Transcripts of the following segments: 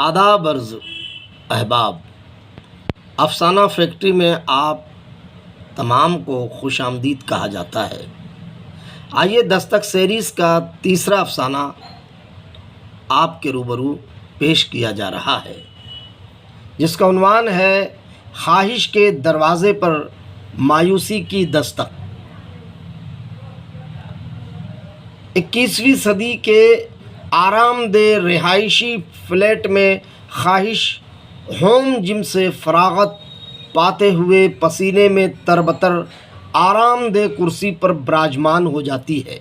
آداب عرض احباب، افسانہ فیکٹری میں آپ تمام کو خوش آمدید کہا جاتا ہے۔ آئیے دستک سیریز کا تیسرا افسانہ آپ کے روبرو پیش کیا جا رہا ہے، جس کا عنوان ہے خواہش کے دروازے پر مایوسی کی دستک۔ 21ویں صدی کے آرام دہ رہائشی فلیٹ میں خواہش ہوم جم سے فراغت پاتے ہوئے پسینے میں تربتر آرام دہ کرسی پر براجمان ہو جاتی ہے۔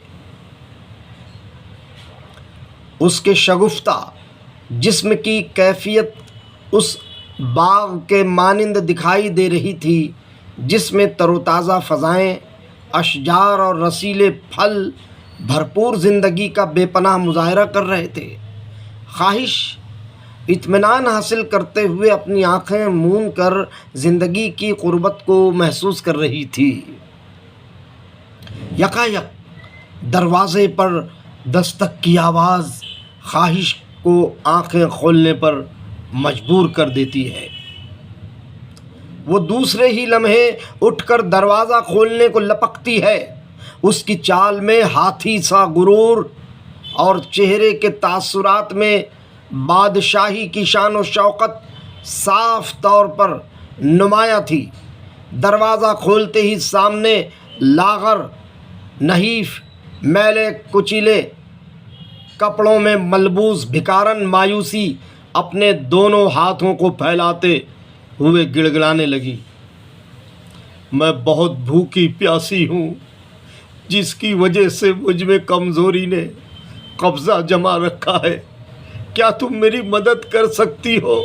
اس کے شگفتہ جسم کی کیفیت اس باغ کے مانند دکھائی دے رہی تھی جس میں تر و تازہ فضائیں، اشجار اور رسیلے پھل بھرپور زندگی کا بے پناہ مظاہرہ کر رہے تھے۔ خواہش اطمینان حاصل کرتے ہوئے اپنی آنکھیں مون کر زندگی کی قربت کو محسوس کر رہی تھی۔ یکایک دروازے پر دستک کی آواز خواہش کو آنکھیں کھولنے پر مجبور کر دیتی ہے۔ وہ دوسرے ہی لمحے اٹھ کر دروازہ کھولنے کو لپکتی ہے۔ اس کی چال میں ہاتھی سا غرور اور چہرے کے تاثرات میں بادشاہی کی شان و شوکت صاف طور پر نمایاں تھی۔ دروازہ کھولتے ہی سامنے لاغر، نحیف، میلے کچیلے کپڑوں میں ملبوس بھکارن مایوسی اپنے دونوں ہاتھوں کو پھیلاتے ہوئے گڑگڑانے لگی۔ میں بہت بھوکی پیاسی ہوں، جس کی وجہ سے مجھ میں کمزوری نے قبضہ جما رکھا ہے۔ کیا تم میری مدد کر سکتی ہو؟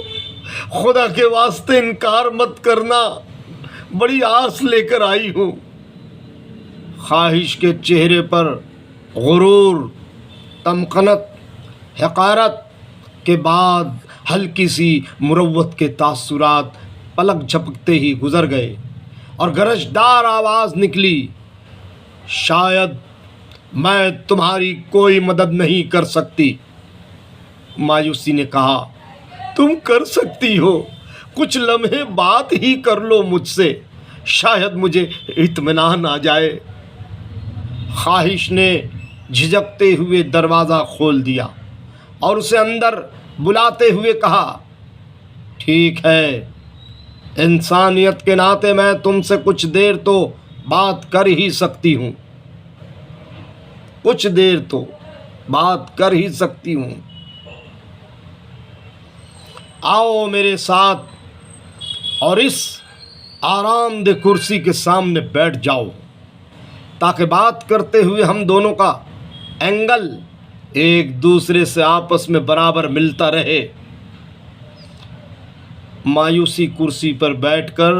خدا کے واسطے انکار مت کرنا، بڑی آس لے کر آئی ہوں۔ خواہش کے چہرے پر غرور، تمکنت، حقارت کے بعد ہلکی سی مروت کے تاثرات پلک جھپکتے ہی گزر گئے اور گرجدار آواز نکلی، شاید میں تمہاری کوئی مدد نہیں کر سکتی۔ مایوسی نے کہا، تم کر سکتی ہو، کچھ لمحے بات ہی کر لو مجھ سے، شاید مجھے اطمینان آ جائے۔ خواہش نے جھجکتے ہوئے دروازہ کھول دیا اور اسے اندر بلاتے ہوئے کہا، ٹھیک ہے، انسانیت کے ناطے میں تم سے کچھ دیر تو بات کر ہی سکتی ہوں، کچھ دیر تو بات کر ہی سکتی ہوں۔ آؤ میرے ساتھ اور اس آرام دہ کرسی کے سامنے بیٹھ جاؤ تاکہ بات کرتے ہوئے ہم دونوں کا اینگل ایک دوسرے سے آپس میں برابر ملتا رہے۔ مایوسی کرسی پر بیٹھ کر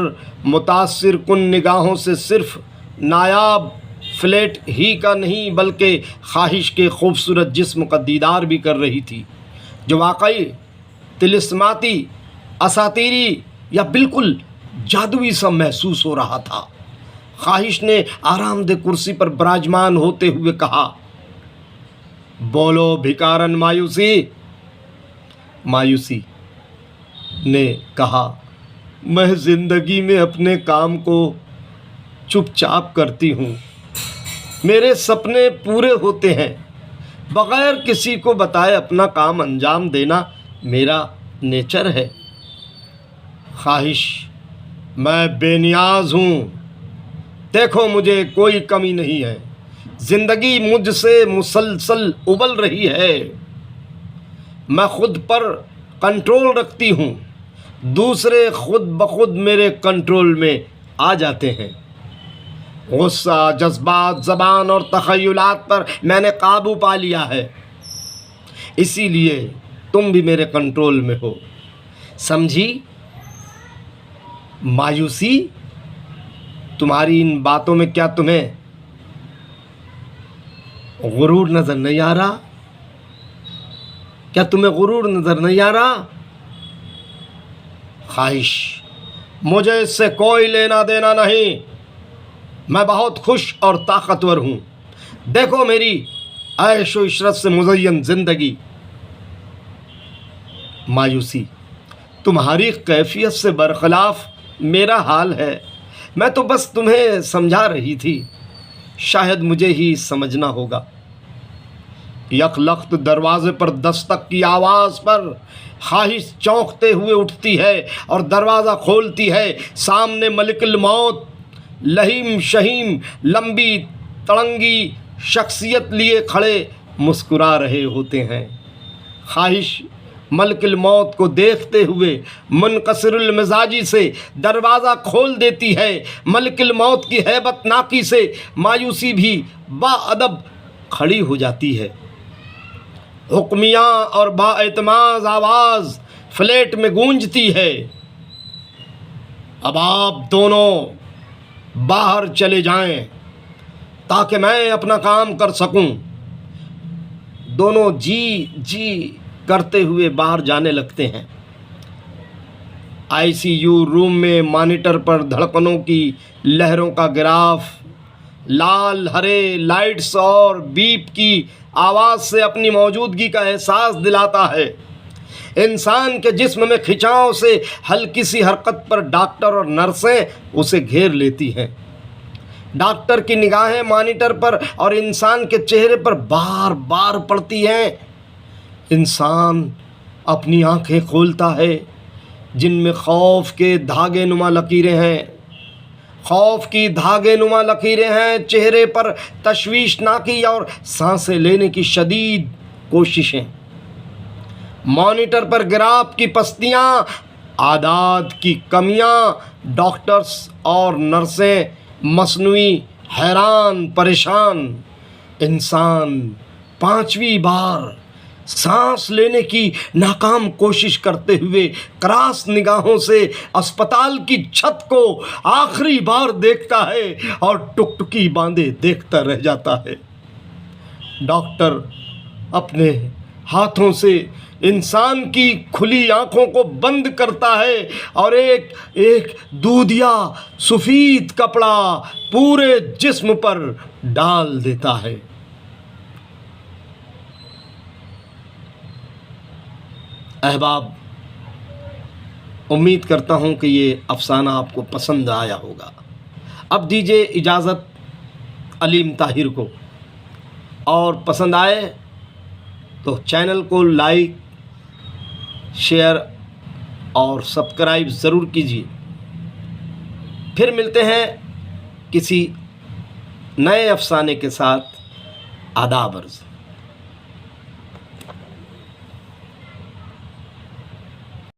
متاثر کن نگاہوں سے صرف نایاب فلیٹ ہی کا نہیں بلکہ خواہش کے خوبصورت جسم کا دیدار بھی کر رہی تھی، جو واقعی طلسماتی، اساطیری یا بالکل جادوئی سا محسوس ہو رہا تھا۔ خواہش نے آرام دہ کرسی پر براجمان ہوتے ہوئے کہا، بولو بھکارن مایوسی۔ مایوسی نے کہا، میں زندگی میں اپنے کام کو چپ چاپ کرتی ہوں، میرے سپنے پورے ہوتے ہیں، بغیر کسی کو بتائے اپنا کام انجام دینا میرا نیچر ہے۔ خواہش، میں بے نیاز ہوں، دیکھو مجھے کوئی کمی نہیں ہے، زندگی مجھ سے مسلسل ابل رہی ہے، میں خود پر کنٹرول رکھتی ہوں، دوسرے خود بخود میرے کنٹرول میں آ جاتے ہیں۔ غصہ، جذبات، زبان اور تخیلات پر میں نے قابو پا لیا ہے، اسی لیے تم بھی میرے کنٹرول میں ہو، سمجھی؟ مایوسی، تمہاری ان باتوں میں کیا تمہیں غرور نظر نہیں آ رہا؟ کیا تمہیں غرور نظر نہیں آ رہا؟ خواہش، مجھے اس سے کوئی لینا دینا نہیں، میں بہت خوش اور طاقتور ہوں، دیکھو میری عیش و عشرت سے مزین زندگی۔ مایوسی تمہاری کیفیت سے برخلاف میرا حال ہے، میں تو بس تمہیں سمجھا رہی تھی، شاید مجھے ہی سمجھنا ہوگا۔ یک لخت دروازے پر دستک کی آواز پر خواہش چونکتے ہوئے اٹھتی ہے اور دروازہ کھولتی ہے۔ سامنے ملک الموت لہیم شہیم لمبی تڑنگی شخصیت لیے کھڑے مسکرا رہے ہوتے ہیں۔ خواہش ملک الموت کو دیکھتے ہوئے منکسر المزاجی سے دروازہ کھول دیتی ہے۔ ملک الموت کی ہیبت ناکی سے مایوسی بھی با ادب کھڑی ہو جاتی ہے۔ حکمیاں اور با اعتماد آواز فلیٹ میں گونجتی ہے، اب آپ دونوں باہر چلے جائیں تاکہ میں اپنا کام کر سکوں۔ دونوں جی کرتے ہوئے باہر جانے لگتے ہیں۔ ICU روم میں مانیٹر پر دھڑکنوں کی لہروں کا گراف لال ہرے لائٹس اور بیپ کی آواز سے اپنی موجودگی کا احساس دلاتا ہے۔ انسان کے جسم میں کھنچاؤ سے ہلکی سی حرکت پر ڈاکٹر اور نرسیں اسے گھیر لیتی ہیں۔ ڈاکٹر کی نگاہیں مانیٹر پر اور انسان کے چہرے پر بار بار پڑتی ہیں۔ انسان اپنی آنکھیں کھولتا ہے جن میں خوف کے دھاگے نما لکیریں ہیں، خوف کی دھاگے نما لکیریں ہیں، چہرے پر تشویشناکی اور سانسیں لینے کی شدید کوششیں۔ مانیٹر پر گراف کی پستیاں، اعداد کی کمیاں، ڈاکٹرز اور نرسیں مصنوعی حیران پریشان۔ انسان 5ویں بار سانس لینے کی ناکام کوشش کرتے ہوئے کراس نگاہوں سے اسپتال کی چھت کو آخری بار دیکھتا ہے اور ٹکٹکی باندھے دیکھتا رہ جاتا ہے۔ ڈاکٹر اپنے ہاتھوں سے انسان کی کھلی آنکھوں کو بند کرتا ہے اور ایک دودھیا سفید کپڑا پورے جسم پر ڈال دیتا ہے۔ احباب، امید کرتا ہوں کہ یہ افسانہ آپ کو پسند آیا ہوگا۔ اب دیجیے اجازت علیم طاہر کو، اور پسند آئے تو چینل کو لائک شیئر اور سبسکرائب ضرور کیجیے۔ پھر ملتے ہیں کسی نئے افسانے کے ساتھ۔ آداب عرض۔